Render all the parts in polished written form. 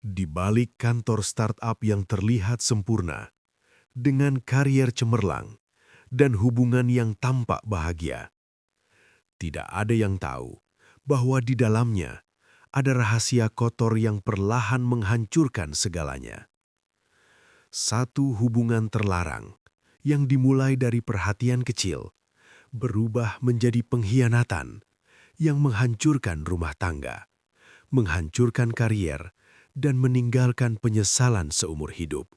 Di balik kantor startup yang terlihat sempurna, dengan karier cemerlang dan hubungan yang tampak bahagia, tidak ada yang tahu bahwa di dalamnya ada rahasia kotor yang perlahan menghancurkan segalanya. Satu hubungan terlarang yang dimulai dari perhatian kecil berubah menjadi pengkhianatan yang menghancurkan rumah tangga, menghancurkan karier, dan meninggalkan penyesalan seumur hidup.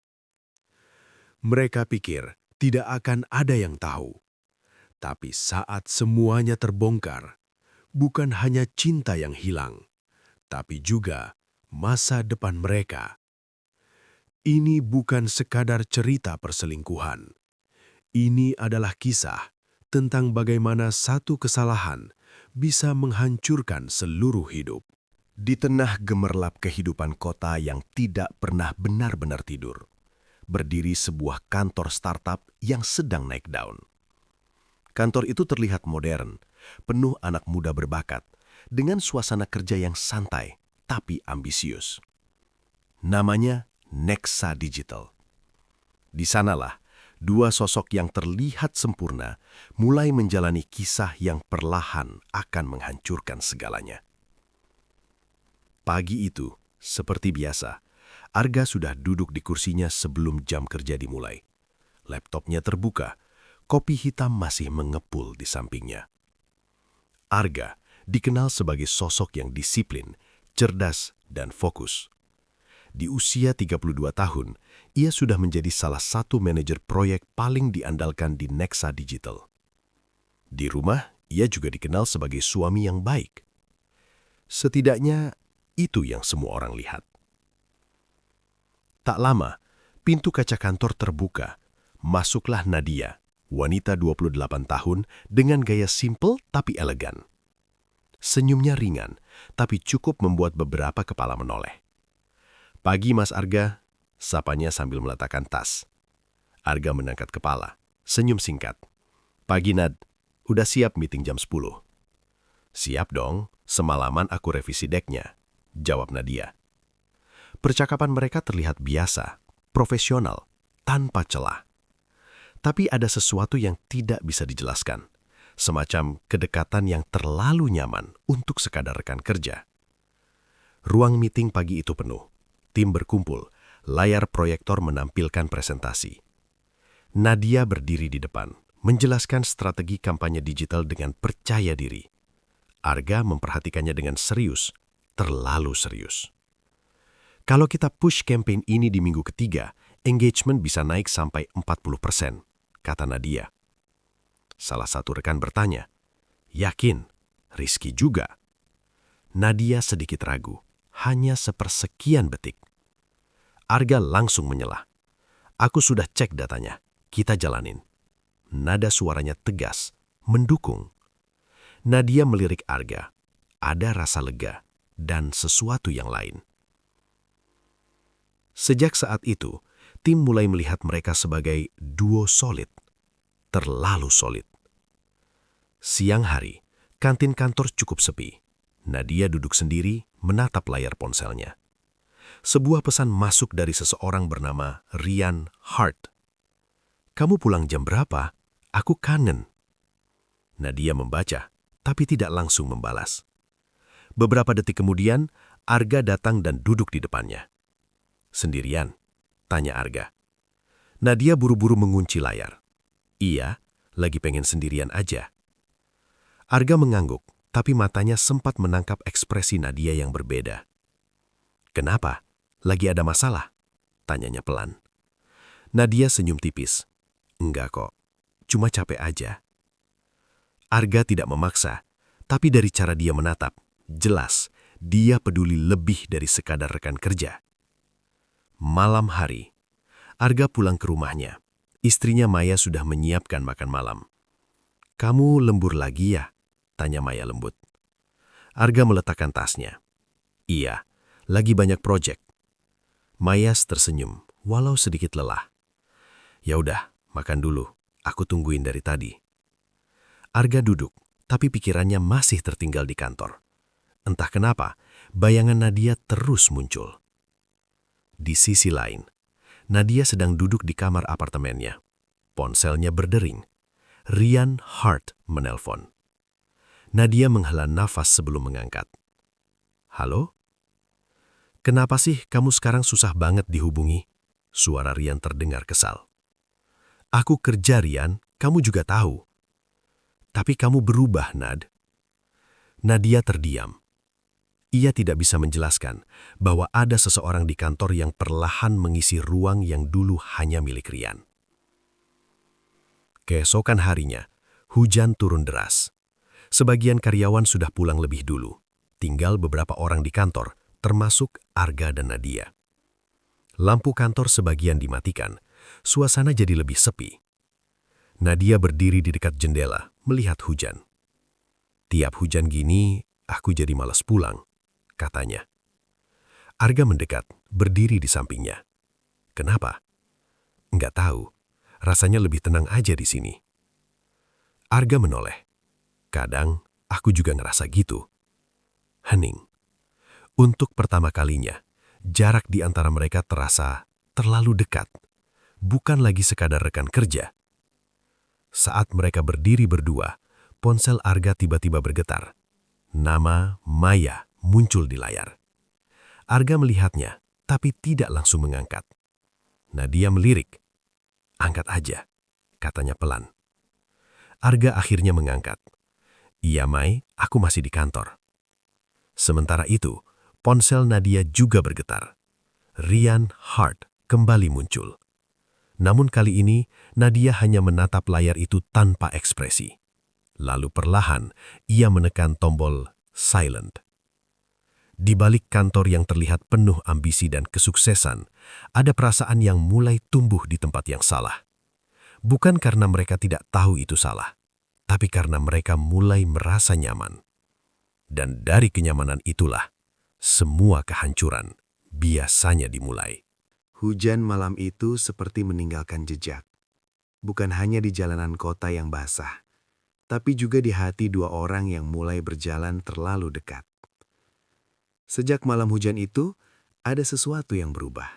Mereka pikir tidak akan ada yang tahu, tapi saat semuanya terbongkar, bukan hanya cinta yang hilang, tapi juga masa depan mereka. Ini bukan sekadar cerita perselingkuhan. Ini adalah kisah tentang bagaimana satu kesalahan bisa menghancurkan seluruh hidup. Di tengah gemerlap kehidupan kota yang tidak pernah benar-benar tidur, berdiri sebuah kantor startup yang sedang naik daun. Kantor itu terlihat modern, penuh anak muda berbakat, dengan suasana kerja yang santai tapi ambisius. Namanya Nexa Digital. Di sanalah dua sosok yang terlihat sempurna mulai menjalani kisah yang perlahan akan menghancurkan segalanya. Pagi itu, seperti biasa, Arga sudah duduk di kursinya sebelum jam kerja dimulai. Laptopnya terbuka, kopi hitam masih mengepul di sampingnya. Arga dikenal sebagai sosok yang disiplin, cerdas, dan fokus. Di usia 32 tahun, ia sudah menjadi salah satu manajer proyek paling diandalkan di Nexa Digital. Di rumah, ia juga dikenal sebagai suami yang baik. Setidaknya, itu yang semua orang lihat. Tak lama, pintu kaca kantor terbuka. Masuklah Nadia, wanita 28 tahun dengan gaya simpel tapi elegan. Senyumnya ringan, tapi cukup membuat beberapa kepala menoleh. "Pagi, Mas Arga," sapanya sambil meletakkan tas. Arga mengangkat kepala, senyum singkat. "Pagi, Nad. Udah siap meeting jam 10. "Siap dong, semalaman aku revisi decknya," jawab Nadia. Percakapan mereka terlihat biasa, profesional, tanpa celah. Tapi ada sesuatu yang tidak bisa dijelaskan, semacam kedekatan yang terlalu nyaman untuk sekadar rekan kerja. Ruang meeting pagi itu penuh. Tim berkumpul, layar proyektor menampilkan presentasi. Nadia berdiri di depan, menjelaskan strategi kampanye digital dengan percaya diri. Arga memperhatikannya dengan serius, terlalu serius. "Kalau kita push campaign ini di minggu ketiga, engagement bisa naik sampai 40%, kata Nadia. Salah satu rekan bertanya, "Yakin? Riski juga." Nadia sedikit ragu, hanya sepersekian detik. Arga langsung menyelah. "Aku sudah cek datanya, kita jalanin." Nada suaranya tegas, mendukung. Nadia melirik Arga, ada rasa lega dan sesuatu yang lain. Sejak saat itu, tim mulai melihat mereka sebagai duo solid, terlalu solid. Siang hari, kantin kantor cukup sepi. Nadia duduk sendiri, menatap layar ponselnya. Sebuah pesan masuk dari seseorang bernama Rian Hart. "Kamu pulang jam berapa? Aku kangen." Nadia membaca, tapi tidak langsung membalas. Beberapa detik kemudian, Arga datang dan duduk di depannya. "Sendirian?" tanya Arga. Nadia buru-buru mengunci layar. "Iya, lagi pengen sendirian aja." Arga mengangguk, tapi matanya sempat menangkap ekspresi Nadia yang berbeda. "Kenapa? Lagi ada masalah?" tanyanya pelan. Nadia senyum tipis. "Enggak kok, cuma capek aja." Arga tidak memaksa, tapi dari cara dia menatap, jelas dia peduli lebih dari sekadar rekan kerja. Malam hari, Arga pulang ke rumahnya. Istrinya Maya sudah menyiapkan makan malam. "Kamu lembur lagi ya?" tanya Maya lembut. Arga meletakkan tasnya. "Iya, lagi banyak proyek." Maya tersenyum, walau sedikit lelah. "Ya udah, makan dulu. Aku tungguin dari tadi." Arga duduk, tapi pikirannya masih tertinggal di kantor. Entah kenapa, bayangan Nadia terus muncul. Di sisi lain, Nadia sedang duduk di kamar apartemennya. Ponselnya berdering. Ryan Hart menelpon. Nadia menghela nafas sebelum mengangkat. Halo? Kenapa sih kamu sekarang susah banget dihubungi? Suara Ryan terdengar kesal. Aku kerja, Ryan, kamu juga tahu. Tapi kamu berubah, Nad. Nadia terdiam. Ia tidak bisa menjelaskan bahwa ada seseorang di kantor yang perlahan mengisi ruang yang dulu hanya milik Ryan. Keesokan harinya, hujan turun deras. Sebagian karyawan sudah pulang lebih dulu. Tinggal beberapa orang di kantor, termasuk Arga dan Nadia. Lampu kantor sebagian dimatikan, suasana jadi lebih sepi. Nadia berdiri di dekat jendela, melihat hujan. Tiap hujan gini, aku jadi malas pulang, katanya. Arga mendekat, berdiri di sampingnya. Kenapa? Enggak tahu, rasanya lebih tenang aja di sini. Arga menoleh. Kadang, aku juga ngerasa gitu. Hening. Untuk pertama kalinya, jarak di antara mereka terasa terlalu dekat. Bukan lagi sekadar rekan kerja. Saat mereka berdiri berdua, ponsel Arga tiba-tiba bergetar. Nama Maya muncul di layar. Arga melihatnya, tapi tidak langsung mengangkat. Nadia melirik. Angkat aja, katanya pelan. Arga akhirnya mengangkat. Iya, Mai, aku masih di kantor. Sementara itu, ponsel Nadia juga bergetar. Ryan Hart kembali muncul. Namun kali ini, Nadia hanya menatap layar itu tanpa ekspresi. Lalu perlahan, ia menekan tombol silent. Di balik kantor yang terlihat penuh ambisi dan kesuksesan, ada perasaan yang mulai tumbuh di tempat yang salah. Bukan karena mereka tidak tahu itu salah, tapi karena mereka mulai merasa nyaman. Dan dari kenyamanan itulah, semua kehancuran biasanya dimulai. Hujan malam itu seperti meninggalkan jejak. Bukan hanya di jalanan kota yang basah, tapi juga di hati dua orang yang mulai berjalan terlalu dekat. Sejak malam hujan itu, ada sesuatu yang berubah.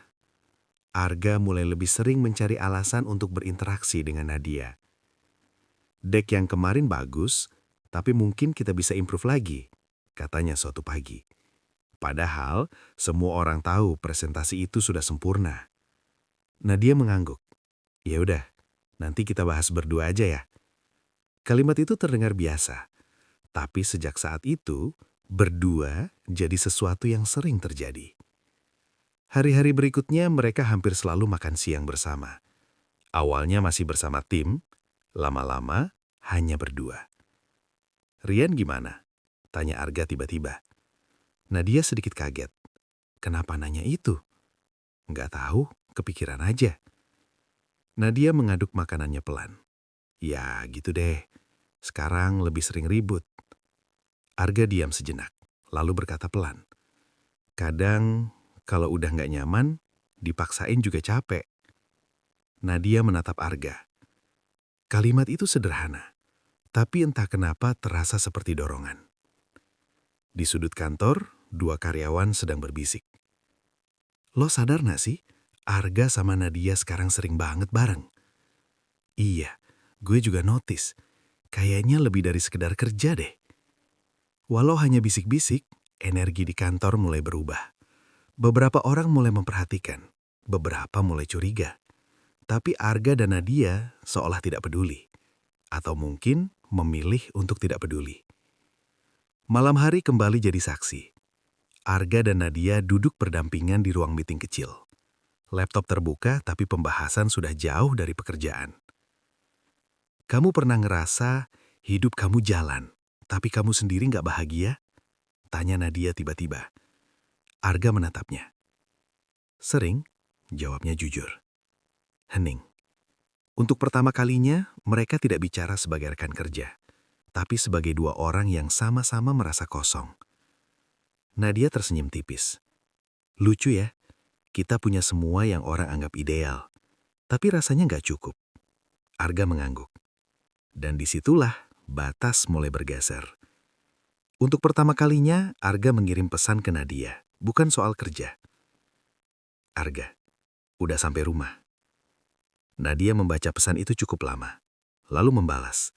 Arga mulai lebih sering mencari alasan untuk berinteraksi dengan Nadia. Dek yang kemarin bagus, tapi mungkin kita bisa improve lagi, katanya suatu pagi. Padahal, semua orang tahu presentasi itu sudah sempurna. Nadia mengangguk. Ya udah, nanti kita bahas berdua aja ya. Kalimat itu terdengar biasa, tapi sejak saat itu, berdua jadi sesuatu yang sering terjadi. Hari-hari berikutnya mereka hampir selalu makan siang bersama. Awalnya masih bersama tim, lama-lama hanya berdua. Rian gimana? Tanya Arga tiba-tiba. Nadia sedikit kaget. Kenapa nanya itu? Nggak tahu, kepikiran aja. Nadia mengaduk makanannya pelan. Ya gitu deh, sekarang lebih sering ribut. Arga diam sejenak, lalu berkata pelan. Kadang kalau udah nggak nyaman, dipaksain juga capek. Nadia menatap Arga. Kalimat itu sederhana, tapi entah kenapa terasa seperti dorongan. Di sudut kantor, dua karyawan sedang berbisik. Lo sadar gak sih, Arga sama Nadia sekarang sering banget bareng? Iya, gue juga notice. Kayaknya lebih dari sekedar kerja deh. Walau hanya bisik-bisik, energi di kantor mulai berubah. Beberapa orang mulai memperhatikan, beberapa mulai curiga. Tapi Arga dan Nadia seolah tidak peduli. Atau mungkin memilih untuk tidak peduli. Malam hari kembali jadi saksi. Arga dan Nadia duduk berdampingan di ruang meeting kecil. Laptop terbuka tapi pembahasan sudah jauh dari pekerjaan. Kamu pernah ngerasa hidup kamu jalan, tapi kamu sendiri nggak bahagia? Tanya Nadia tiba-tiba. Arga menatapnya. Sering, jawabnya jujur. Hening. Untuk pertama kalinya, mereka tidak bicara sebagai rekan kerja, tapi sebagai dua orang yang sama-sama merasa kosong. Nadia tersenyum tipis. Lucu ya, kita punya semua yang orang anggap ideal, tapi rasanya nggak cukup. Arga mengangguk. Dan disitulah batas mulai bergeser. Untuk pertama kalinya, Arga mengirim pesan ke Nadia, bukan soal kerja. Arga, udah sampai rumah. Nadia membaca pesan itu cukup lama, lalu membalas.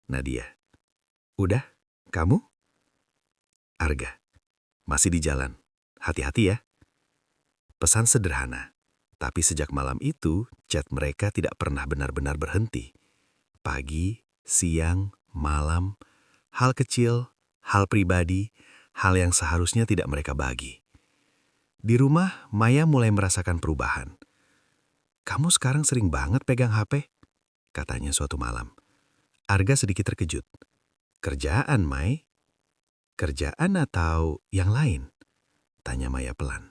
Nadia, udah? Kamu? Arga, masih di jalan. Hati-hati ya. Pesan sederhana, tapi sejak malam itu, chat mereka tidak pernah benar-benar berhenti. Pagi, siang, malam, hal kecil, hal pribadi, hal yang seharusnya tidak mereka bagi. Di rumah, Maya mulai merasakan perubahan. "Kamu sekarang sering banget pegang HP," katanya suatu malam. Arga sedikit terkejut. "Kerjaan, Mai?" "Kerjaan atau yang lain?" tanya Maya pelan.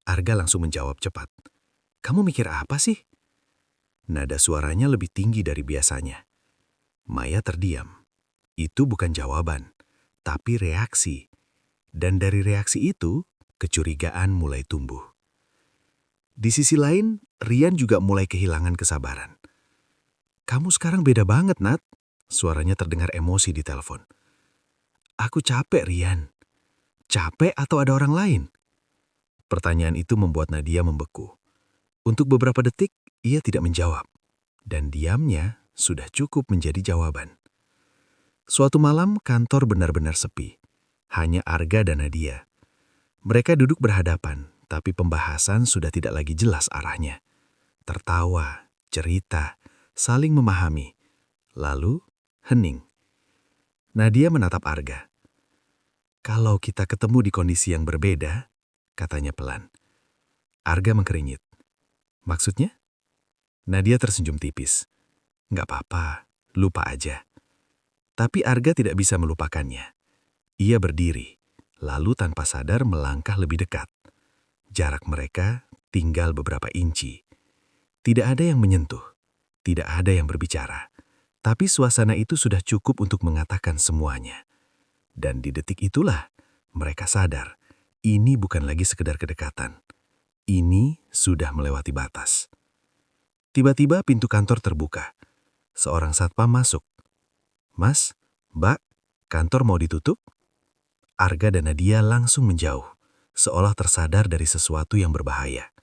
Arga langsung menjawab cepat. "Kamu mikir apa sih?" Nada suaranya lebih tinggi dari biasanya. Maya terdiam. Itu bukan jawaban, tapi reaksi. Dan dari reaksi itu, kecurigaan mulai tumbuh. Di sisi lain, Rian juga mulai kehilangan kesabaran. "Kamu sekarang beda banget, Nat." Suaranya terdengar emosi di telepon. "Aku capek, Rian." "Capek atau ada orang lain?" Pertanyaan itu membuat Nadia membeku. Untuk beberapa detik, ia tidak menjawab. Dan diamnya sudah cukup menjadi jawaban. Suatu malam, kantor benar-benar sepi. Hanya Arga dan Nadia. Mereka duduk berhadapan, tapi pembahasan sudah tidak lagi jelas arahnya. Tertawa, cerita, saling memahami. Lalu, hening. Nadia menatap Arga. "Kalau kita ketemu di kondisi yang berbeda," katanya pelan. Arga mengkeringit. "Maksudnya?" Nadia tersenyum tipis. "Nggak apa-apa, lupa aja." Tapi Arga tidak bisa melupakannya. Ia berdiri, lalu tanpa sadar melangkah lebih dekat. Jarak mereka tinggal beberapa inci. Tidak ada yang menyentuh, tidak ada yang berbicara. Tapi suasana itu sudah cukup untuk mengatakan semuanya. Dan di detik itulah mereka sadar, ini bukan lagi sekedar kedekatan. Ini sudah melewati batas. Tiba-tiba pintu kantor terbuka. Seorang satpam masuk. "Mas, Mbak, kantor mau ditutup?" Arga dan Nadia langsung menjauh, seolah tersadar dari sesuatu yang berbahaya.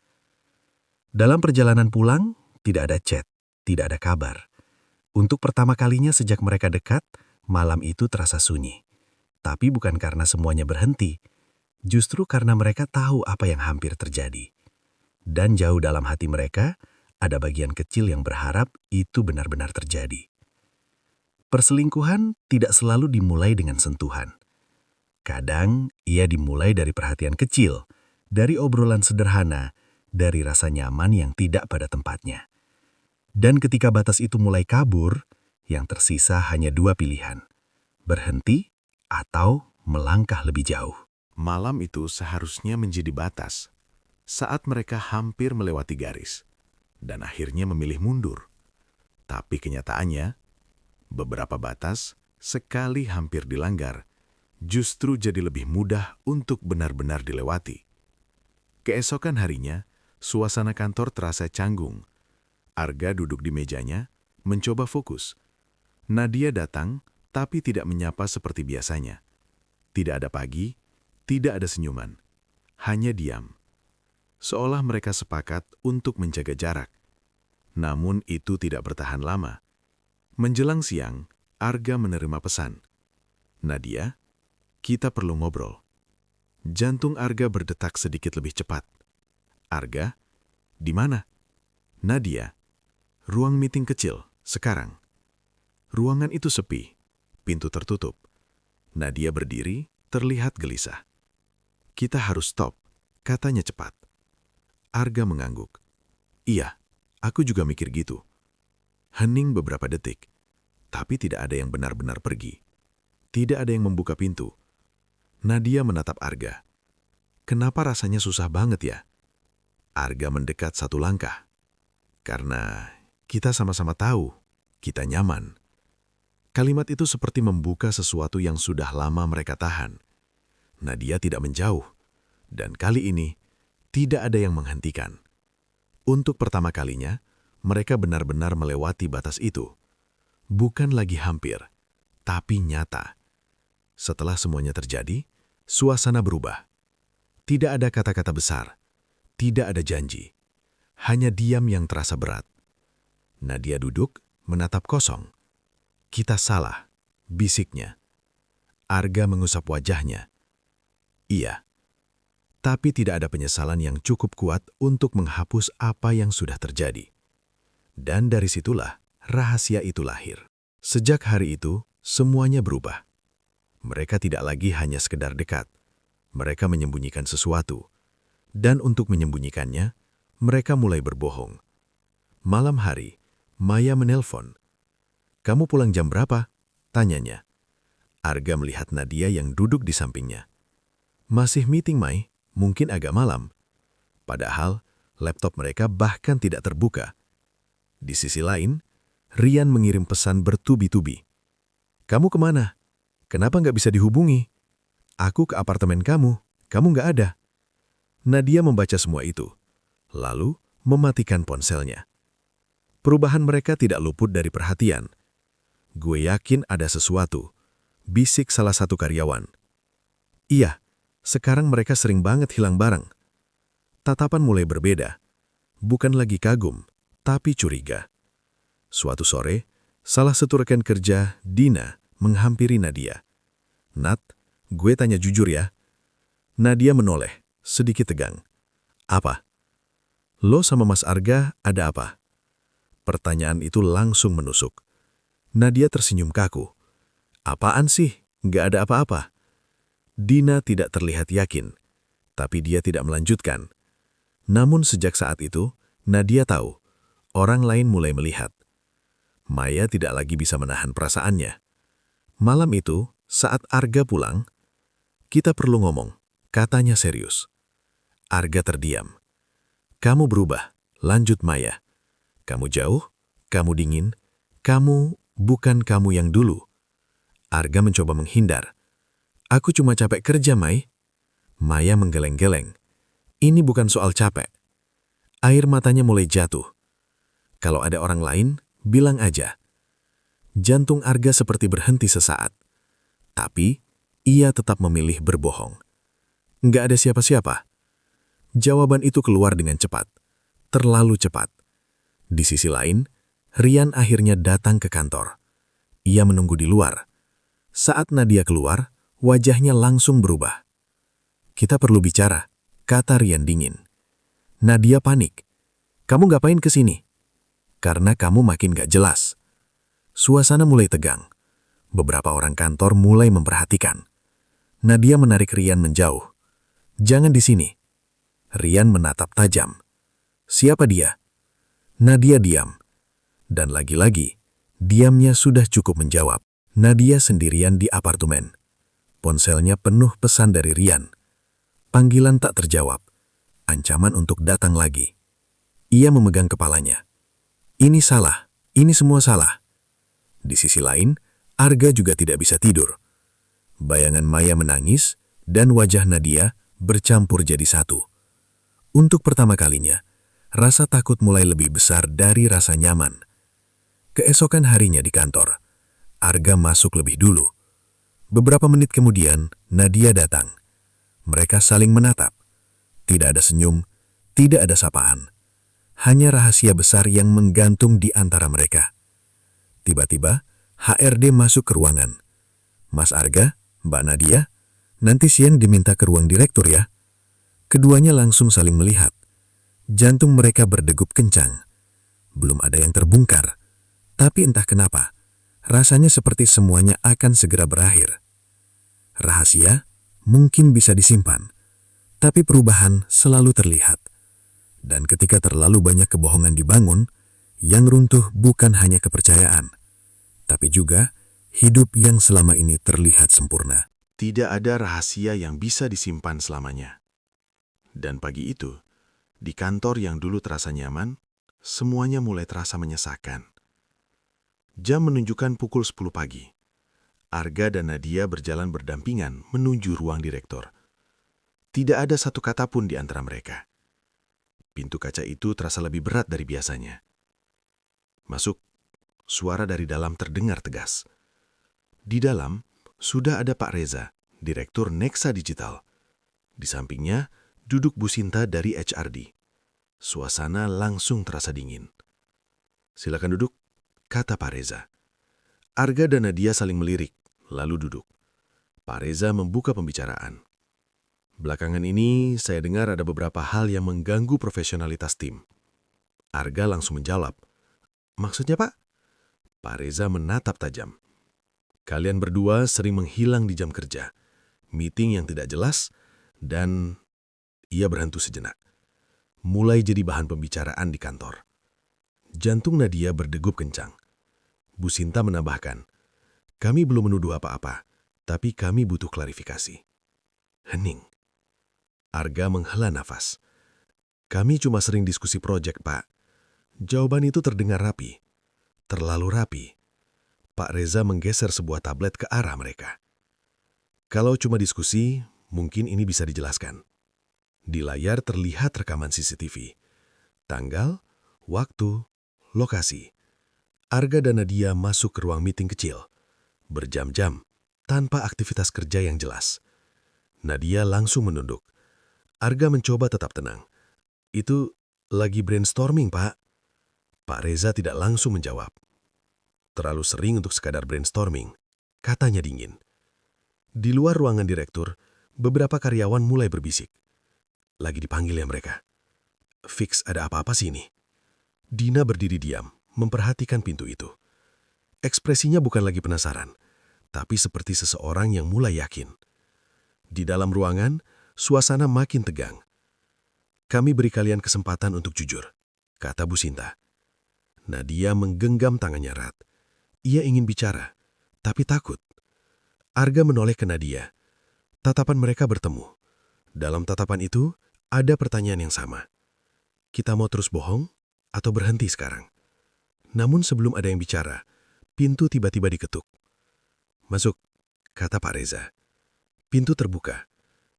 Dalam perjalanan pulang, tidak ada chat, tidak ada kabar. Untuk pertama kalinya sejak mereka dekat, malam itu terasa sunyi. Tapi bukan karena semuanya berhenti, justru karena mereka tahu apa yang hampir terjadi. Dan jauh dalam hati mereka, ada bagian kecil yang berharap itu benar-benar terjadi. Perselingkuhan tidak selalu dimulai dengan sentuhan. Kadang ia dimulai dari perhatian kecil, dari obrolan sederhana, dari rasa nyaman yang tidak pada tempatnya. Dan ketika batas itu mulai kabur, yang tersisa hanya dua pilihan: berhenti atau melangkah lebih jauh. Malam itu seharusnya menjadi batas, saat mereka hampir melewati garis, dan akhirnya memilih mundur. Tapi kenyataannya, beberapa batas, sekali hampir dilanggar, justru jadi lebih mudah untuk benar-benar dilewati. Keesokan harinya, suasana kantor terasa canggung. Arga duduk di mejanya, mencoba fokus. Nadia datang, tapi tidak menyapa seperti biasanya. Tidak ada pagi, tidak ada senyuman. Hanya diam. Seolah mereka sepakat untuk menjaga jarak. Namun itu tidak bertahan lama. Menjelang siang, Arga menerima pesan. "Nadia, kita perlu ngobrol." Jantung Arga berdetak sedikit lebih cepat. "Arga, di mana?" "Nadia, ruang meeting kecil, sekarang." Ruangan itu sepi, pintu tertutup. Nadia berdiri, terlihat gelisah. "Kita harus stop," katanya cepat. Arga mengangguk. "Iya, aku juga mikir gitu." Hening beberapa detik, tapi tidak ada yang benar-benar pergi. Tidak ada yang membuka pintu. Nadia menatap Arga. "Kenapa rasanya susah banget ya?" Arga mendekat satu langkah. "Karena kita sama-sama tahu, kita nyaman." Kalimat itu seperti membuka sesuatu yang sudah lama mereka tahan. Nadia tidak menjauh, dan kali ini tidak ada yang menghentikan. Untuk pertama kalinya, mereka benar-benar melewati batas itu. Bukan lagi hampir, tapi nyata. Setelah semuanya terjadi, suasana berubah. Tidak ada kata-kata besar, Tidak ada janji, hanya diam yang terasa berat. Nadia duduk, menatap kosong. Kita salah, bisiknya. Arga mengusap wajahnya. Iya, tapi tidak ada penyesalan yang cukup kuat untuk menghapus apa yang sudah terjadi. Dan dari situlah rahasia itu lahir. Sejak hari itu, semuanya berubah. Mereka tidak lagi hanya sekedar dekat. Mereka menyembunyikan sesuatu. Dan untuk menyembunyikannya, mereka mulai berbohong. Malam hari, Maya menelpon. "Kamu pulang jam berapa?" tanyanya. Arga melihat Nadia yang duduk di sampingnya. "Masih meeting, Mai, mungkin agak malam." Padahal, laptop mereka bahkan tidak terbuka. Di sisi lain, Rian mengirim pesan bertubi-tubi. "Kamu kemana? Kenapa nggak bisa dihubungi? Aku ke apartemen kamu nggak ada." Nadia membaca semua itu, lalu mematikan ponselnya. Perubahan mereka tidak luput dari perhatian. "Gue yakin ada sesuatu," bisik salah satu karyawan. "Iya, sekarang mereka sering banget hilang barang." Tatapan mulai berbeda. Bukan lagi kagum, tapi curiga. Suatu sore, salah satu rekan kerja, Dina, menghampiri Nadia. "Nat, gue tanya jujur ya." Nadia menoleh, sedikit tegang. "Apa? Lo sama Mas Arga ada apa?" Pertanyaan itu langsung menusuk. Nadia tersenyum kaku. "Apaan sih? Nggak ada apa-apa." Dina tidak terlihat yakin, tapi dia tidak melanjutkan. Namun sejak saat itu, Nadia tahu, orang lain mulai melihat. Maya tidak lagi bisa menahan perasaannya. Malam itu, saat Arga pulang, "Kita perlu ngomong," katanya serius. Arga terdiam. "Kamu berubah," lanjut Maya. "Kamu jauh, kamu dingin, kamu bukan kamu yang dulu." Arga mencoba menghindar. "Aku cuma capek kerja, Mai." Maya menggeleng-geleng. "Ini bukan soal capek." Air matanya mulai jatuh. "Kalau ada orang lain, bilang aja." Jantung Arga seperti berhenti sesaat. Tapi, ia tetap memilih berbohong. "Nggak ada siapa-siapa." Jawaban itu keluar dengan cepat. Terlalu cepat. Di sisi lain, Rian akhirnya datang ke kantor. Ia menunggu di luar. Saat Nadia keluar, wajahnya langsung berubah. "Kita perlu bicara," kata Rian dingin. Nadia panik. "Kamu ngapain ke sini?" "Karena kamu makin gak jelas." Suasana mulai tegang. Beberapa orang kantor mulai memperhatikan. Nadia menarik Rian menjauh. "Jangan di sini." Rian menatap tajam. "Siapa dia?" Nadia diam. Dan lagi-lagi, diamnya sudah cukup menjawab. Nadia sendirian di apartemen. Ponselnya penuh pesan dari Rian. Panggilan tak terjawab. Ancaman untuk datang lagi. Ia memegang kepalanya. Ini salah, ini semua salah. Di sisi lain, Arga juga tidak bisa tidur. Bayangan Maya menangis, dan wajah Nadia bercampur jadi satu. Untuk pertama kalinya, rasa takut mulai lebih besar dari rasa nyaman. Keesokan harinya di kantor, Arga masuk lebih dulu. Beberapa menit kemudian, Nadia datang. Mereka saling menatap. Tidak ada senyum, tidak ada sapaan. Hanya rahasia besar yang menggantung di antara mereka. Tiba-tiba, HRD masuk ke ruangan. "Mas Arga, Mbak Nadia, nanti siang diminta ke ruang direktur ya." Keduanya langsung saling melihat. Jantung mereka berdegup kencang. Belum ada yang terbongkar. Tapi entah kenapa, rasanya seperti semuanya akan segera berakhir. Rahasia mungkin bisa disimpan, tapi perubahan selalu terlihat. Dan ketika terlalu banyak kebohongan dibangun, yang runtuh bukan hanya kepercayaan, tapi juga hidup yang selama ini terlihat sempurna. Tidak ada rahasia yang bisa disimpan selamanya. Dan pagi itu, di kantor yang dulu terasa nyaman, semuanya mulai terasa menyesakan. Jam menunjukkan pukul 10 pagi. Arga dan Nadia berjalan berdampingan menuju ruang direktur. Tidak ada satu kata pun di antara mereka. Pintu kaca itu terasa lebih berat dari biasanya. "Masuk." Suara dari dalam terdengar tegas. Di dalam, sudah ada Pak Reza, Direktur Nexa Digital. Di sampingnya, Duduk Bu Sinta dari HRD. Suasana langsung terasa dingin. "Silakan duduk," kata Pak Reza. Arga dan Nadia saling melirik, lalu duduk. Pak Reza membuka pembicaraan. "Belakangan ini saya dengar ada beberapa hal yang mengganggu profesionalitas tim." Arga langsung menjawab. "Maksudnya, Pak?" Pak Reza menatap tajam. "Kalian berdua sering menghilang di jam kerja, meeting yang tidak jelas, dan..." Ia berhenti sejenak. Mulai jadi bahan pembicaraan di kantor. Jantung Nadia berdegup kencang. Bu Sinta menambahkan, "Kami belum menuduh apa-apa, tapi kami butuh klarifikasi." Hening. Arga menghela nafas. "Kami cuma sering diskusi proyek, Pak." Jawaban itu terdengar rapi. Terlalu rapi. Pak Reza menggeser sebuah tablet ke arah mereka. "Kalau cuma diskusi, mungkin ini bisa dijelaskan." Di layar terlihat rekaman CCTV. Tanggal, waktu, lokasi. Arga dan Nadia masuk ke ruang meeting kecil. Berjam-jam, tanpa aktivitas kerja yang jelas. Nadia langsung menunduk. Arga mencoba tetap tenang. "Itu lagi brainstorming, Pak." Pak Reza tidak langsung menjawab. "Terlalu sering untuk sekadar brainstorming," katanya dingin. Di luar ruangan direktur, beberapa karyawan mulai berbisik. "Lagi dipanggil ya mereka. Fix ada apa-apa sih ini?" Dina berdiri diam, memperhatikan pintu itu. Ekspresinya bukan lagi penasaran, tapi seperti seseorang yang mulai yakin. Di dalam ruangan, suasana makin tegang. "Kami beri kalian kesempatan untuk jujur," kata Bu Sinta. Nadia menggenggam tangannya erat. Ia ingin bicara, tapi takut. Arga menoleh ke Nadia. Tatapan mereka bertemu. Dalam tatapan itu, ada pertanyaan yang sama. "Kita mau terus bohong atau berhenti sekarang?" Namun sebelum ada yang bicara, pintu tiba-tiba diketuk. "Masuk," kata Pak Reza. Pintu terbuka.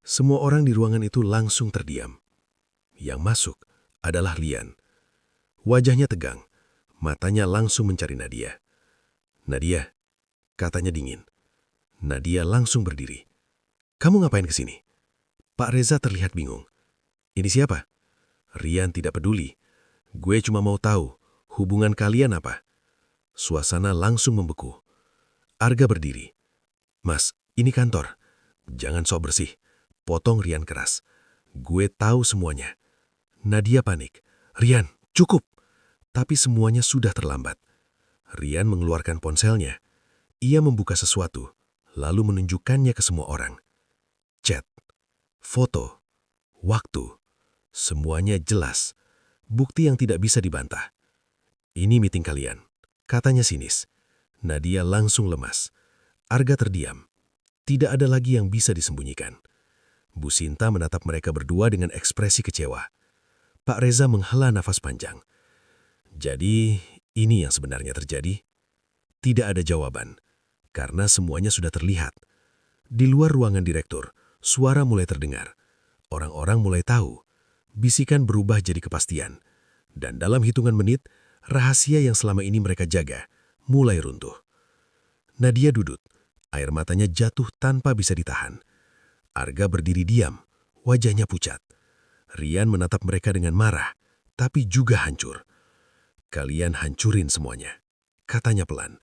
Semua orang di ruangan itu langsung terdiam. Yang masuk adalah Lian. Wajahnya tegang, matanya langsung mencari Nadia. "Nadia," katanya dingin. Nadia langsung berdiri. "Kamu ngapain ke sini?" Pak Reza terlihat bingung. "Ini siapa?" "Rian tidak peduli. Gue cuma mau tahu, hubungan kalian apa?" Suasana langsung membeku. Arga berdiri. "Mas, ini kantor. Jangan sok bersih." Potong Rian keras. "Gue tahu semuanya." Nadia panik. "Rian, cukup." Tapi semuanya sudah terlambat. Rian mengeluarkan ponselnya. Ia membuka sesuatu, lalu menunjukkannya ke semua orang. Chat, foto, waktu, semuanya jelas. Bukti yang tidak bisa dibantah. "Ini meeting kalian," katanya sinis. Nadia langsung lemas. Arga terdiam. Tidak ada lagi yang bisa disembunyikan. Bu Sinta menatap mereka berdua dengan ekspresi kecewa. Pak Reza menghela nafas panjang. "Jadi, ini yang sebenarnya terjadi?" Tidak ada jawaban, karena semuanya sudah terlihat. Di luar ruangan direktur, suara mulai terdengar. Orang-orang mulai tahu. Bisikan berubah jadi kepastian. Dan dalam hitungan menit, rahasia yang selama ini mereka jaga mulai runtuh. Nadia duduk. Air matanya jatuh tanpa bisa ditahan. Arga berdiri diam, wajahnya pucat. Rian menatap mereka dengan marah, tapi juga hancur. "Kalian hancurin semuanya," katanya pelan.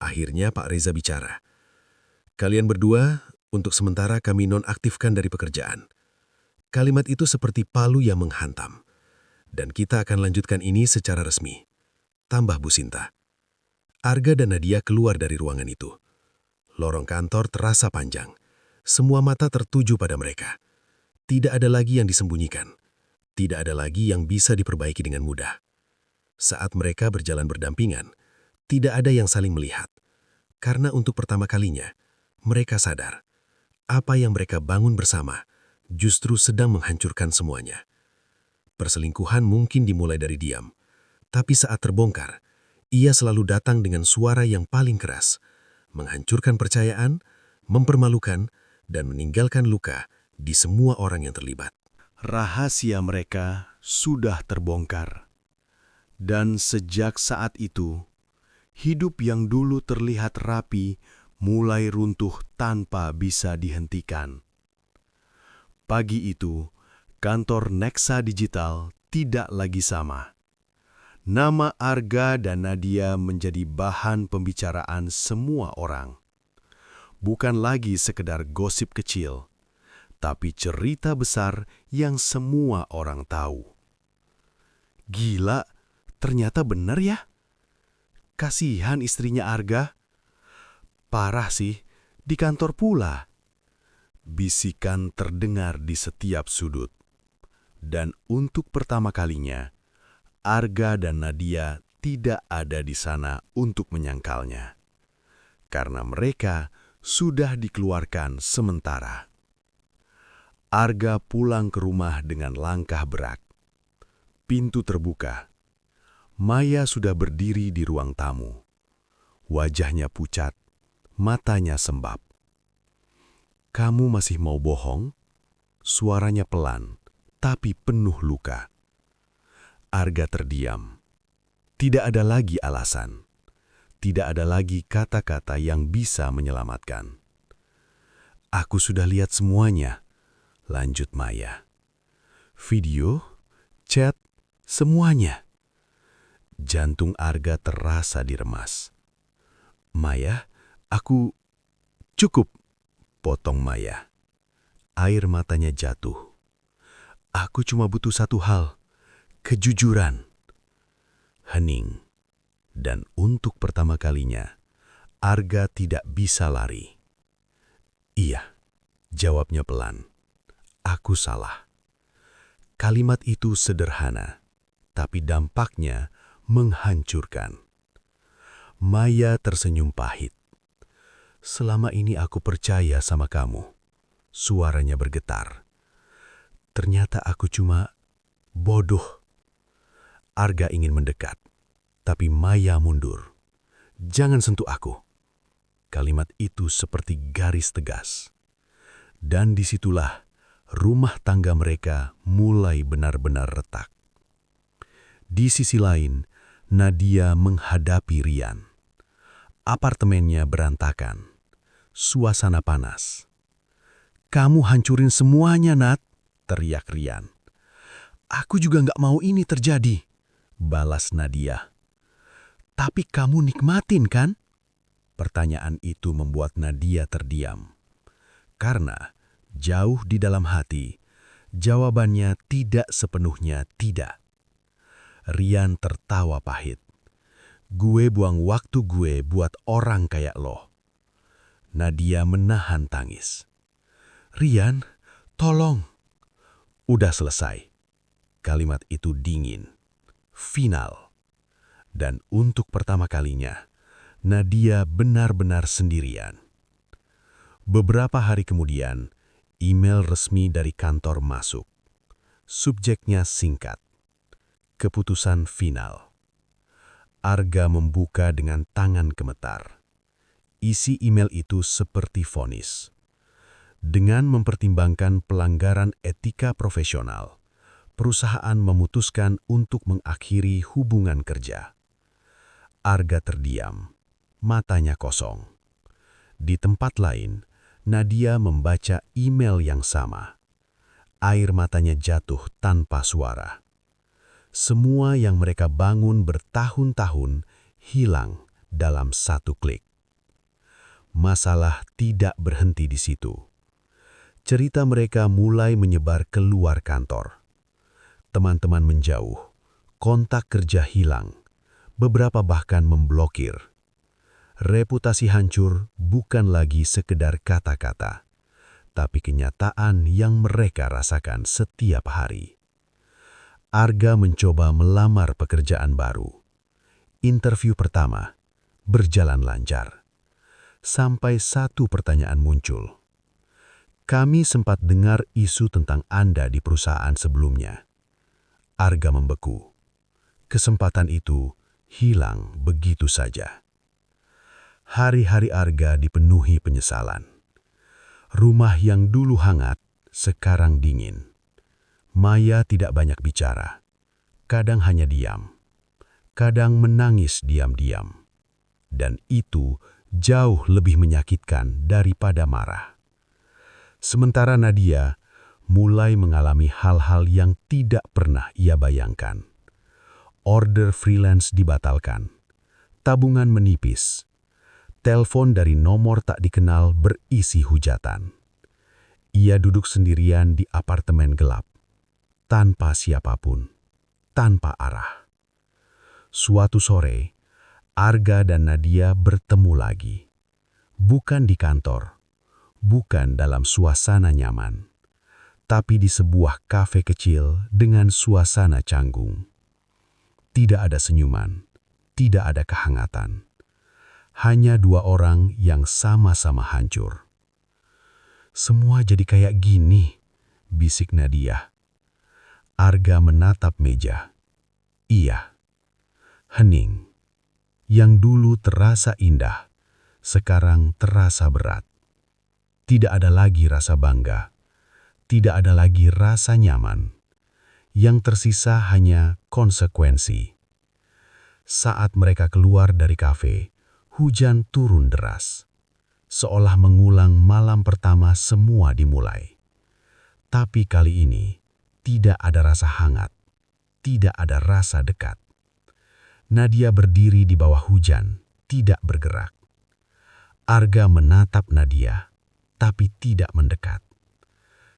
Akhirnya Pak Reza bicara. "Kalian berdua, untuk sementara kami nonaktifkan dari pekerjaan." Kalimat itu seperti palu yang menghantam. "Dan kita akan lanjutkan ini secara resmi," tambah Bu Sinta. Arga dan Nadia keluar dari ruangan itu. Lorong kantor terasa panjang. Semua mata tertuju pada mereka. Tidak ada lagi yang disembunyikan. Tidak ada lagi yang bisa diperbaiki dengan mudah. Saat mereka berjalan berdampingan, tidak ada yang saling melihat. Karena untuk pertama kalinya, mereka sadar, apa yang mereka bangun bersama justru sedang menghancurkan semuanya. Perselingkuhan mungkin dimulai dari diam, tapi saat terbongkar, ia selalu datang dengan suara yang paling keras, menghancurkan percayaan, mempermalukan, dan meninggalkan luka di semua orang yang terlibat. Rahasia mereka sudah terbongkar. Dan sejak saat itu, hidup yang dulu terlihat rapi mulai runtuh tanpa bisa dihentikan. Pagi itu, Kantor Nexa Digital tidak lagi sama. Nama Arga dan Nadia menjadi bahan pembicaraan semua orang. Bukan lagi sekedar gosip kecil, tapi cerita besar yang semua orang tahu. Gila, ternyata benar ya? Kasihan istrinya Arga. Parah sih, di kantor pula. Bisikan terdengar di setiap sudut. Dan untuk pertama kalinya, Arga dan Nadia tidak ada di sana untuk menyangkalnya. Karena mereka sudah dikeluarkan sementara. Arga pulang ke rumah dengan langkah berat. Pintu terbuka. Maya sudah berdiri di ruang tamu. Wajahnya pucat, matanya sembab. "Kamu masih mau bohong?" Suaranya pelan, tapi penuh luka. Arga terdiam. Tidak ada lagi alasan. Tidak ada lagi kata-kata yang bisa menyelamatkan. "Aku sudah lihat semuanya," lanjut Maya. "Video, chat, semuanya." Jantung Arga terasa diremas. "Maya, aku..." "Cukup," potong Maya. Air matanya jatuh. "Aku cuma butuh satu hal, kejujuran." Hening. Dan untuk pertama kalinya, Arga tidak bisa lari. "Iya," jawabnya pelan. "Aku salah." Kalimat itu sederhana, tapi dampaknya menghancurkan. Maya tersenyum pahit. "Selama ini aku percaya sama kamu." Suaranya bergetar. "Ternyata aku cuma bodoh." Arga ingin mendekat, tapi Maya mundur. "Jangan sentuh aku." Kalimat itu seperti garis tegas. Dan disitulah rumah tangga mereka mulai benar-benar retak. Di sisi lain, Nadia menghadapi Rian. Apartemennya berantakan. Suasana panas. "Kamu hancurin semuanya, Nat," teriak Rian. "Aku juga nggak mau ini terjadi," balas Nadia. "Tapi kamu nikmatin kan?" Pertanyaan itu membuat Nadia terdiam. Karena jauh di dalam hati, jawabannya tidak sepenuhnya tidak. Rian tertawa pahit. "Gue buang waktu gue buat orang kayak lo." Nadia menahan tangis. "Rian, tolong." "Udah selesai." Kalimat itu dingin. Final. Dan untuk pertama kalinya, Nadia benar-benar sendirian. Beberapa hari kemudian, email resmi dari kantor masuk. Subjeknya singkat. Keputusan final. Arga membuka dengan tangan gemetar. Isi email itu seperti vonis. Dengan mempertimbangkan pelanggaran etika profesional, perusahaan memutuskan untuk mengakhiri hubungan kerja. Arga terdiam, matanya kosong. Di tempat lain, Nadia membaca email yang sama. Air matanya jatuh tanpa suara. Semua yang mereka bangun bertahun-tahun hilang dalam satu klik. Masalah tidak berhenti di situ. Cerita mereka mulai menyebar keluar kantor. Teman-teman menjauh, kontak kerja hilang, beberapa bahkan memblokir. Reputasi hancur bukan lagi sekedar kata-kata, tapi kenyataan yang mereka rasakan setiap hari. Arga mencoba melamar pekerjaan baru. Interview pertama berjalan lancar. Sampai satu pertanyaan muncul. "Kami sempat dengar isu tentang Anda di perusahaan sebelumnya." Arga membeku. Kesempatan itu hilang begitu saja. Hari-hari Arga dipenuhi penyesalan. Rumah yang dulu hangat, sekarang dingin. Maya tidak banyak bicara. Kadang hanya diam. Kadang menangis diam-diam. Dan itu jauh lebih menyakitkan daripada marah. Sementara Nadia mulai mengalami hal-hal yang tidak pernah ia bayangkan. Order freelance dibatalkan, tabungan menipis, telepon dari nomor tak dikenal berisi hujatan. Ia duduk sendirian di apartemen gelap, tanpa siapapun, tanpa arah. Suatu sore, Arga dan Nadia bertemu lagi. Bukan di kantor, bukan dalam suasana nyaman, tapi di sebuah kafe kecil dengan suasana canggung. Tidak ada senyuman, tidak ada kehangatan. Hanya dua orang yang sama-sama hancur. "Semua jadi kayak gini," bisik Nadia. Arga menatap meja. Iya, hening. Yang dulu terasa indah, sekarang terasa berat. Tidak ada lagi rasa bangga, tidak ada lagi rasa nyaman. Yang tersisa hanya konsekuensi. Saat mereka keluar dari kafe, hujan turun deras. Seolah mengulang malam pertama semua dimulai. Tapi kali ini, tidak ada rasa hangat, tidak ada rasa dekat. Nadia berdiri di bawah hujan, tidak bergerak. Arga menatap Nadia, tapi tidak mendekat.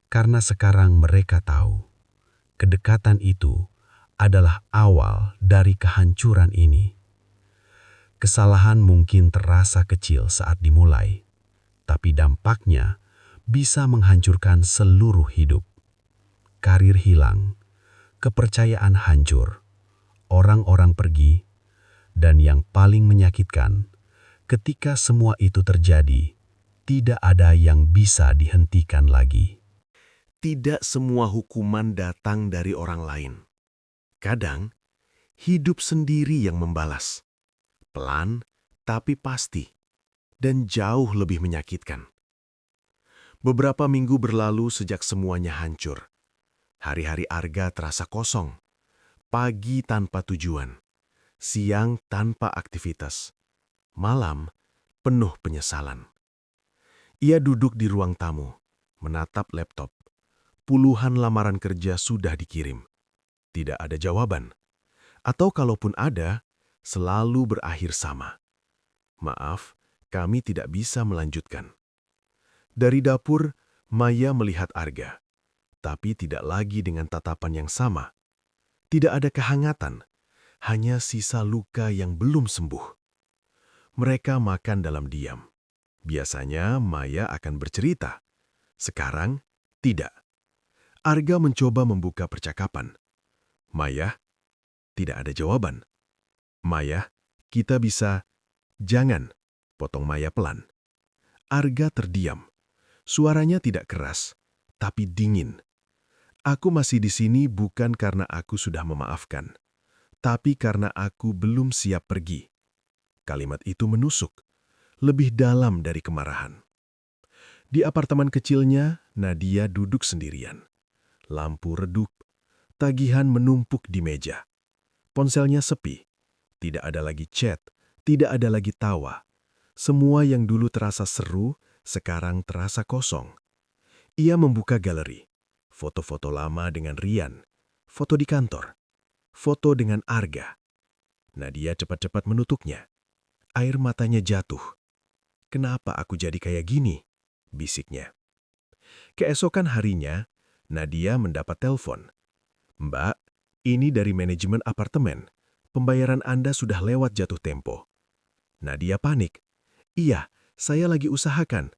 Karena sekarang mereka tahu, kedekatan itu adalah awal dari kehancuran ini. Kesalahan mungkin terasa kecil saat dimulai, tapi dampaknya bisa menghancurkan seluruh hidup. Karir hilang, kepercayaan hancur, orang-orang pergi, dan yang paling menyakitkan, ketika semua itu terjadi, tidak ada yang bisa dihentikan lagi. Tidak semua hukuman datang dari orang lain. Kadang, hidup sendiri yang membalas. Pelan, tapi pasti. Dan jauh lebih menyakitkan. Beberapa minggu berlalu sejak semuanya hancur. Hari-hari Arga terasa kosong. Pagi tanpa tujuan. Siang tanpa aktivitas. Malam penuh penyesalan. Ia duduk di ruang tamu, menatap laptop. Puluhan lamaran kerja sudah dikirim. Tidak ada jawaban. Atau kalaupun ada, selalu berakhir sama. "Maaf, kami tidak bisa melanjutkan." Dari dapur, Maya melihat Arga. Tapi tidak lagi dengan tatapan yang sama. Tidak ada kehangatan, hanya sisa luka yang belum sembuh. Mereka makan dalam diam. Biasanya Maya akan bercerita. Sekarang, tidak. Arga mencoba membuka percakapan. "Maya, tidak ada jawaban." "Maya, kita bisa..." "Jangan," potong Maya pelan. Arga terdiam. Suaranya tidak keras, tapi dingin. "Aku masih di sini bukan karena aku sudah memaafkan, tapi karena aku belum siap pergi." Kalimat itu menusuk, lebih dalam dari kemarahan. Di apartemen kecilnya, Nadia duduk sendirian. Lampu redup, tagihan menumpuk di meja. Ponselnya sepi, tidak ada lagi chat, tidak ada lagi tawa. Semua yang dulu terasa seru, sekarang terasa kosong. Ia membuka galeri, foto-foto lama dengan Rian, foto di kantor, foto dengan Arga. Nadia cepat-cepat menutuknya. Air matanya jatuh. "Kenapa aku jadi kayak gini?" bisiknya. Keesokan harinya, Nadia mendapat telepon. "Mbak, ini dari manajemen apartemen. Pembayaran Anda sudah lewat jatuh tempo." Nadia panik. "Iya, saya lagi usahakan.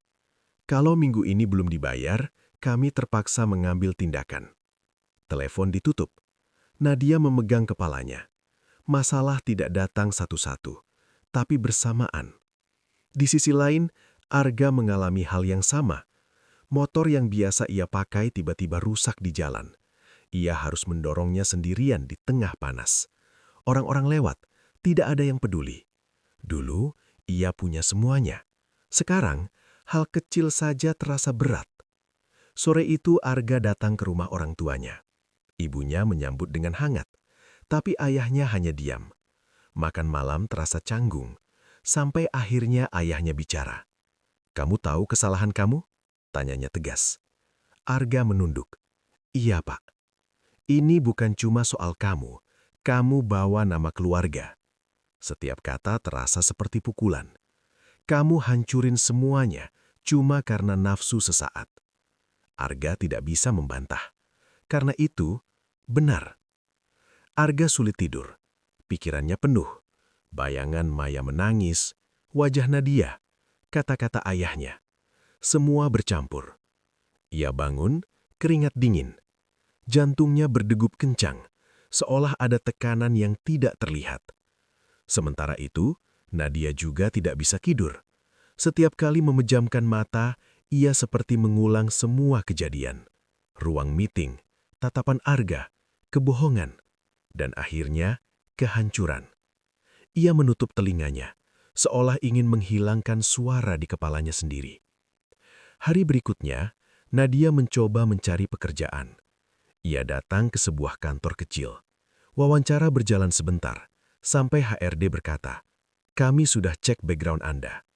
Kalau minggu ini belum dibayar, kami terpaksa mengambil tindakan." Telepon ditutup. Nadia memegang kepalanya. Masalah tidak datang satu-satu, tapi bersamaan. Di sisi lain, Arga mengalami hal yang sama. Motor yang biasa ia pakai tiba-tiba rusak di jalan. Ia harus mendorongnya sendirian di tengah panas. Orang-orang lewat, tidak ada yang peduli. Dulu, ia punya semuanya. Sekarang, hal kecil saja terasa berat. Sore itu Arga datang ke rumah orang tuanya. Ibunya menyambut dengan hangat, tapi ayahnya hanya diam. Makan malam terasa canggung, sampai akhirnya ayahnya bicara. "Kamu tahu kesalahan kamu?" tanyanya tegas. Arga menunduk. Iya, Pak. Ini bukan cuma soal kamu. Kamu bawa nama keluarga. Setiap kata terasa seperti pukulan. Kamu hancurin semuanya cuma karena nafsu sesaat. Arga tidak bisa membantah. Karena itu, benar. Arga sulit tidur. Pikirannya penuh. Bayangan Maya menangis, wajah Nadia, kata-kata ayahnya. Semua bercampur. Ia bangun, keringat dingin. Jantungnya berdegup kencang, seolah ada tekanan yang tidak terlihat. Sementara itu, Nadia juga tidak bisa tidur. Setiap kali memejamkan mata, ia seperti mengulang semua kejadian. Ruang meeting, tatapan Arga, kebohongan, dan akhirnya kehancuran. Ia menutup telinganya, seolah ingin menghilangkan suara di kepalanya sendiri. Hari berikutnya, Nadia mencoba mencari pekerjaan. Ia datang ke sebuah kantor kecil. Wawancara berjalan sebentar, sampai HRD berkata, "Kami sudah cek background Anda."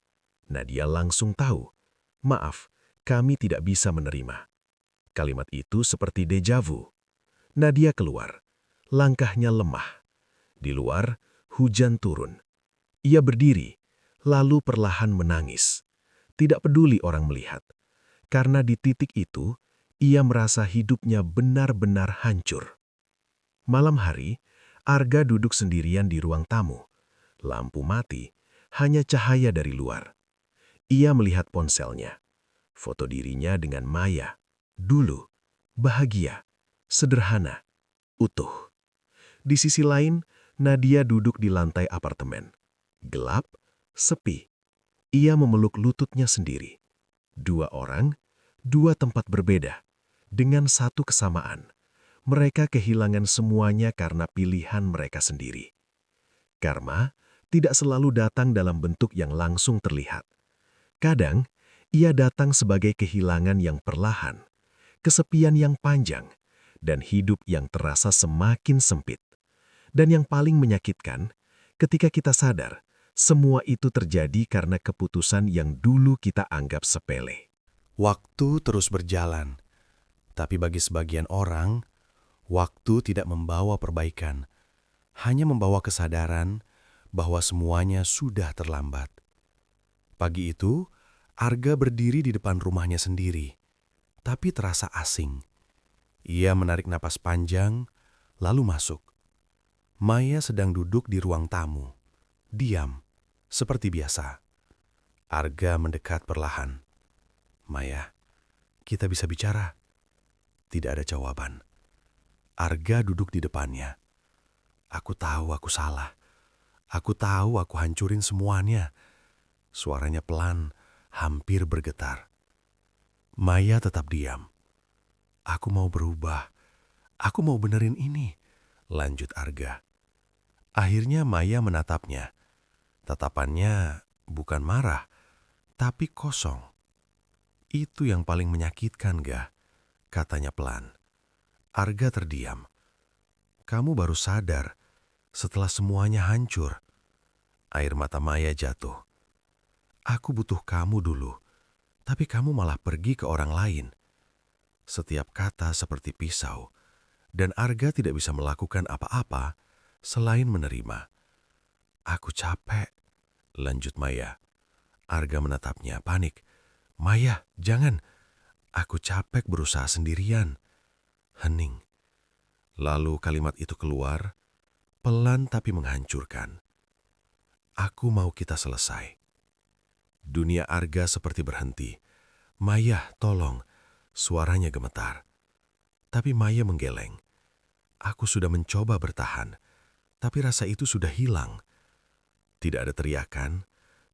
Nadia langsung tahu, "Maaf, kami tidak bisa menerima." Kalimat itu seperti deja vu. Nadia keluar. Langkahnya lemah. Di luar, hujan turun. Ia berdiri, lalu perlahan menangis. Tidak peduli orang melihat. Karena di titik itu, ia merasa hidupnya benar-benar hancur. Malam hari, Arga duduk sendirian di ruang tamu. Lampu mati, hanya cahaya dari luar. Ia melihat ponselnya. Foto dirinya dengan Maya. Dulu, bahagia, sederhana, utuh. Di sisi lain, Nadia duduk di lantai apartemen. Gelap, sepi. Ia memeluk lututnya sendiri. Dua orang, dua tempat berbeda. Dengan satu kesamaan. Mereka kehilangan semuanya karena pilihan mereka sendiri. Karma tidak selalu datang dalam bentuk yang langsung terlihat. Kadang, ia datang sebagai kehilangan yang perlahan, kesepian yang panjang, dan hidup yang terasa semakin sempit. Dan yang paling menyakitkan, ketika kita sadar, semua itu terjadi karena keputusan yang dulu kita anggap sepele. Waktu terus berjalan, tapi bagi sebagian orang, waktu tidak membawa perbaikan, hanya membawa kesadaran bahwa semuanya sudah terlambat. Pagi itu, Arga berdiri di depan rumahnya sendiri, tapi terasa asing. Ia menarik napas panjang, lalu masuk. Maya sedang duduk di ruang tamu, diam, seperti biasa. Arga mendekat perlahan. "Maya, kita bisa bicara." Tidak ada jawaban. Arga duduk di depannya. "Aku tahu aku salah. Aku tahu aku hancurin semuanya." Suaranya pelan, hampir bergetar. Maya tetap diam. "Aku mau berubah. Aku mau benerin ini," lanjut Arga. Akhirnya Maya menatapnya. Tatapannya bukan marah, tapi kosong. "Itu yang paling menyakitkan, Gah," katanya pelan. Arga terdiam. "Kamu baru sadar setelah semuanya hancur." Air mata Maya jatuh. "Aku butuh kamu dulu, tapi kamu malah pergi ke orang lain." Setiap kata seperti pisau, dan Arga tidak bisa melakukan apa-apa selain menerima. "Aku capek," lanjut Maya. Arga menatapnya panik. "Maya, jangan. Aku capek berusaha sendirian." Hening. Lalu kalimat itu keluar, pelan tapi menghancurkan. "Aku mau kita selesai." Dunia Arga seperti berhenti. "Maya, tolong." Suaranya gemetar. Tapi Maya menggeleng. "Aku sudah mencoba bertahan, tapi rasa itu sudah hilang." Tidak ada teriakan,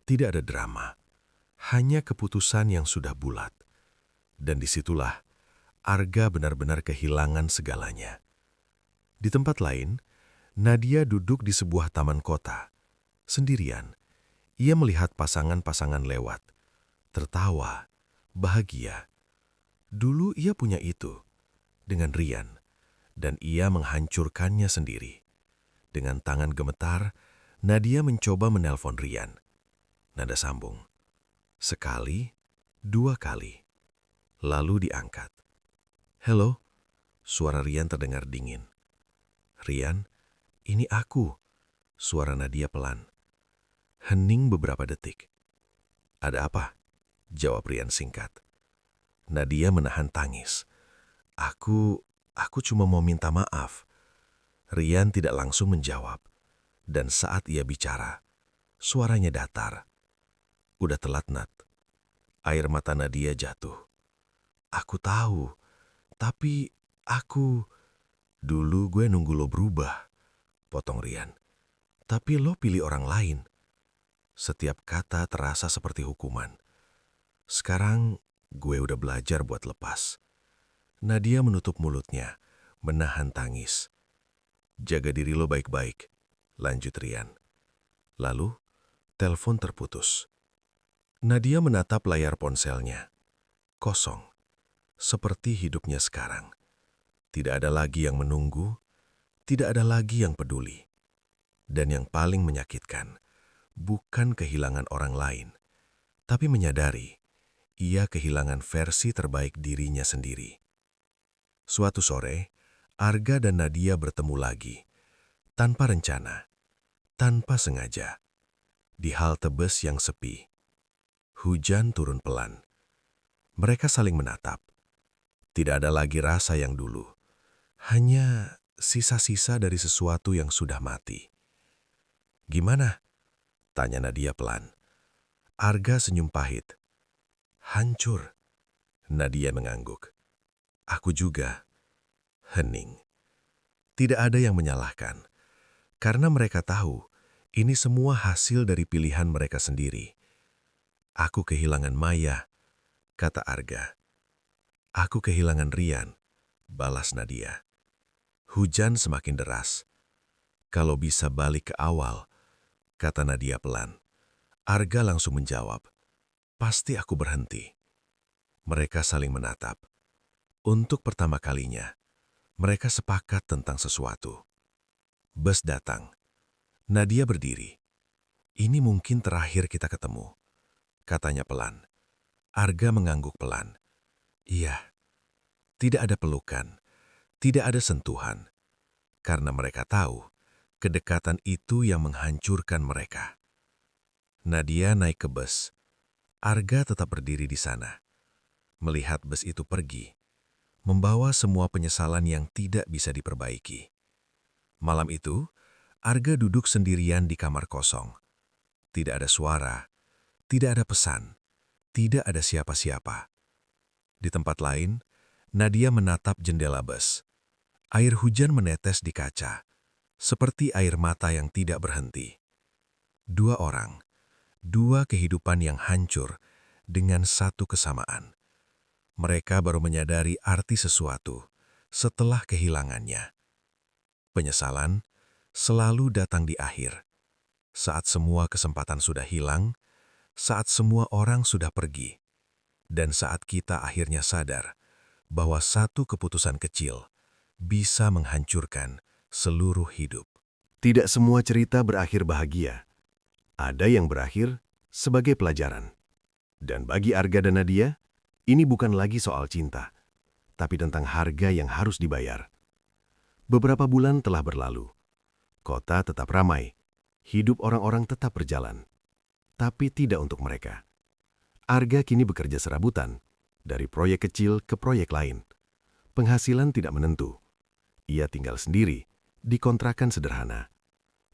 tidak ada drama. Hanya keputusan yang sudah bulat. Dan disitulah Arga benar-benar kehilangan segalanya. Di tempat lain, Nadia duduk di sebuah taman kota. Sendirian, ia melihat pasangan-pasangan lewat. Tertawa, bahagia. Dulu ia punya itu, dengan Rian, dan ia menghancurkannya sendiri. Dengan tangan gemetar, Nadia mencoba menelpon Rian. Nada sambung. Sekali, dua kali. Lalu diangkat. "Halo, Suara Rian terdengar dingin. "Rian, ini aku," suara Nadia pelan. Hening beberapa detik. "Ada apa?" jawab Rian singkat. Nadia menahan tangis. Aku cuma mau minta maaf." Rian tidak langsung menjawab. Dan saat ia bicara, suaranya datar. "Udah telat, Nat." Air mata Nadia jatuh. "Aku tahu, tapi dulu gue nunggu lo berubah," potong Rian. "Tapi lo pilih orang lain." Setiap kata terasa seperti hukuman. "Sekarang gue udah belajar buat lepas." Nadia menutup mulutnya, menahan tangis. "Jaga diri lo baik-baik," lanjut Rian. Lalu, telepon terputus. Nadia menatap layar ponselnya. Kosong. Seperti hidupnya sekarang. Tidak ada lagi yang menunggu, tidak ada lagi yang peduli. Dan yang paling menyakitkan, bukan kehilangan orang lain, tapi menyadari ia kehilangan versi terbaik dirinya sendiri. Suatu sore, Arga dan Nadia bertemu lagi, tanpa rencana, tanpa sengaja, di halte bus yang sepi. Hujan turun pelan. Mereka saling menatap. Tidak ada lagi rasa yang dulu, hanya sisa-sisa dari sesuatu yang sudah mati. "Gimana?" tanya Nadia pelan. Arga senyum pahit. "Hancur." Nadia mengangguk. "Aku juga." Hening. Tidak ada yang menyalahkan, karena mereka tahu ini semua hasil dari pilihan mereka sendiri. "Aku kehilangan Maya," kata Arga. "Aku kehilangan Rian," balas Nadia. Hujan semakin deras. "Kalau bisa balik ke awal," kata Nadia pelan. Arga langsung menjawab, "Pasti aku berhenti." Mereka saling menatap. Untuk pertama kalinya, mereka sepakat tentang sesuatu. Bus datang. Nadia berdiri. "Ini mungkin terakhir kita ketemu," katanya pelan. Arga mengangguk pelan. "Iya." Tidak ada pelukan, tidak ada sentuhan, karena mereka tahu kedekatan itu yang menghancurkan mereka. Nadia naik ke bus. Arga tetap berdiri di sana. Melihat bus itu pergi, membawa semua penyesalan yang tidak bisa diperbaiki. Malam itu, Arga duduk sendirian di kamar kosong. Tidak ada suara, tidak ada pesan, tidak ada siapa-siapa. Di tempat lain, Nadia menatap jendela bus. Air hujan menetes di kaca, seperti air mata yang tidak berhenti. Dua orang, dua kehidupan yang hancur dengan satu kesamaan. Mereka baru menyadari arti sesuatu setelah kehilangannya. Penyesalan selalu datang di akhir, saat semua kesempatan sudah hilang, saat semua orang sudah pergi, dan saat kita akhirnya sadar bahwa satu keputusan kecil bisa menghancurkan seluruh hidup. Tidak semua cerita berakhir bahagia. Ada yang berakhir sebagai pelajaran. Dan bagi Arga dan Nadia, ini bukan lagi soal cinta, tapi tentang harga yang harus dibayar. Beberapa bulan telah berlalu. Kota tetap ramai. Hidup orang-orang tetap berjalan. Tapi tidak untuk mereka. Arga kini bekerja serabutan, dari proyek kecil ke proyek lain. Penghasilan tidak menentu. Ia tinggal sendiri, di kontrakan sederhana.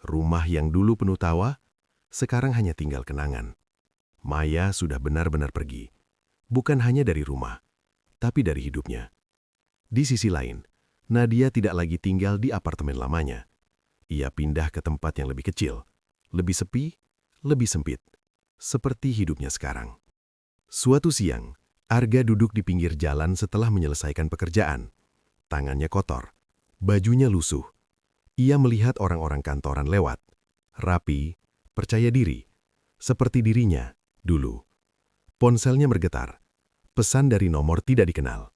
Rumah yang dulu penuh tawa, sekarang hanya tinggal kenangan. Maya sudah benar-benar pergi. Bukan hanya dari rumah, tapi dari hidupnya. Di sisi lain, Nadia tidak lagi tinggal di apartemen lamanya. Ia pindah ke tempat yang lebih kecil, lebih sepi, lebih sempit. Seperti hidupnya sekarang. Suatu siang, Arga duduk di pinggir jalan setelah menyelesaikan pekerjaan. Tangannya kotor, bajunya lusuh. Ia melihat orang-orang kantoran lewat. Rapi, percaya diri, seperti dirinya dulu. Ponselnya bergetar. Pesan dari nomor tidak dikenal.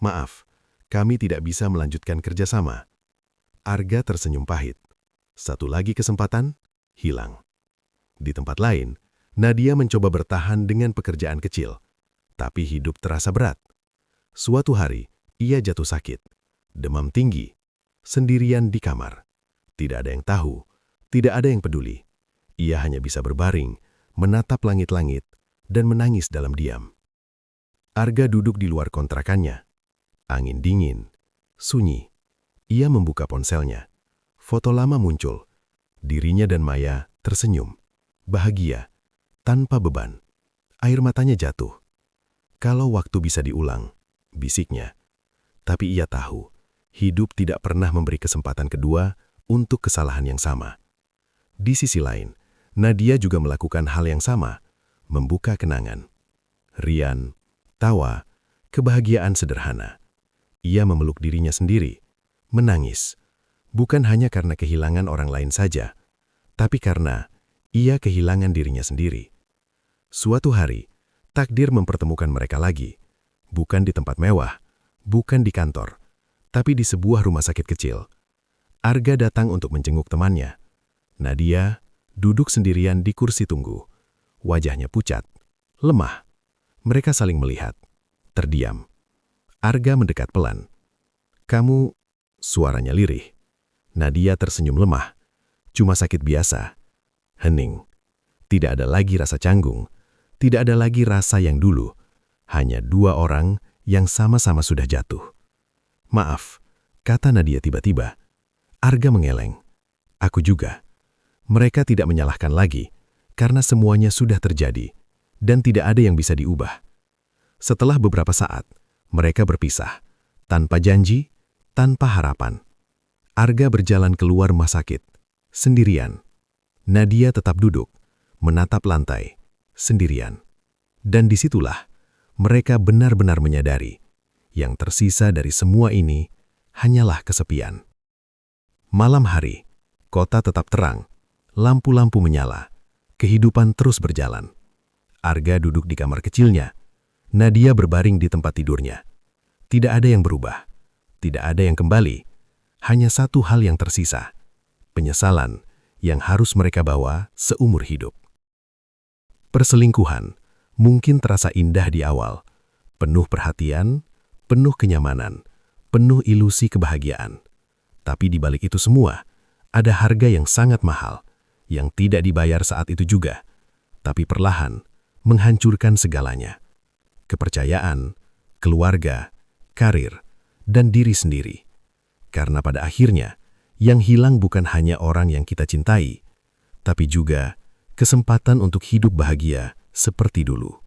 "Maaf, kami tidak bisa melanjutkan kerjasama." Arga tersenyum pahit. Satu lagi kesempatan, hilang. Di tempat lain, Nadia mencoba bertahan dengan pekerjaan kecil. Tapi hidup terasa berat. Suatu hari, ia jatuh sakit. demam tinggi, sendirian di kamar. Tidak ada yang tahu, tidak ada yang peduli. Ia hanya bisa berbaring, menatap langit-langit, dan menangis dalam diam. Arga duduk di luar kontrakannya. Angin dingin, sunyi. Ia membuka ponselnya. Foto lama muncul. Dirinya dan Maya tersenyum, bahagia, tanpa beban. Air matanya jatuh. Kalau waktu bisa diulang, bisiknya. Tapi ia tahu, hidup tidak pernah memberi kesempatan kedua untuk kesalahan yang sama. Di sisi lain, Nadia juga melakukan hal yang sama, membuka kenangan. Rian, tawa, kebahagiaan sederhana. Ia memeluk dirinya sendiri, menangis. Bukan hanya karena kehilangan orang lain saja, tapi karena ia kehilangan dirinya sendiri. Suatu hari, takdir mempertemukan mereka lagi. Bukan di tempat mewah, bukan di kantor, tapi di sebuah rumah sakit kecil. Arga datang untuk menjenguk temannya. Nadia duduk sendirian di kursi tunggu. Wajahnya pucat, lemah. Mereka saling melihat, terdiam. Arga mendekat pelan. "Kamu," suaranya lirih. Nadia tersenyum lemah. "Cuma sakit biasa." Hening. Tidak ada lagi rasa canggung. Tidak ada lagi rasa yang dulu. Hanya dua orang yang sama-sama sudah jatuh. "Maaf," kata Nadia tiba-tiba. Arga mengeleng. "Aku juga." Mereka tidak menyalahkan lagi, karena semuanya sudah terjadi, dan tidak ada yang bisa diubah. Setelah beberapa saat, mereka berpisah, tanpa janji, tanpa harapan. Arga berjalan keluar rumah sakit, sendirian. Nadia tetap duduk, menatap lantai, sendirian. Dan disitulah, mereka benar-benar menyadari, yang tersisa dari semua ini hanyalah kesepian. Malam hari, kota tetap terang, lampu-lampu menyala, kehidupan terus berjalan. Arga duduk di kamar kecilnya, Nadia berbaring di tempat tidurnya. Tidak ada yang berubah, tidak ada yang kembali, hanya satu hal yang tersisa, penyesalan yang harus mereka bawa seumur hidup. Perselingkuhan mungkin terasa indah di awal, penuh perhatian, penuh kenyamanan, penuh ilusi kebahagiaan. Tapi di balik itu semua, ada harga yang sangat mahal, yang tidak dibayar saat itu juga, tapi perlahan menghancurkan segalanya. Kepercayaan, keluarga, karir, dan diri sendiri. Karena pada akhirnya, yang hilang bukan hanya orang yang kita cintai, tapi juga kesempatan untuk hidup bahagia seperti dulu.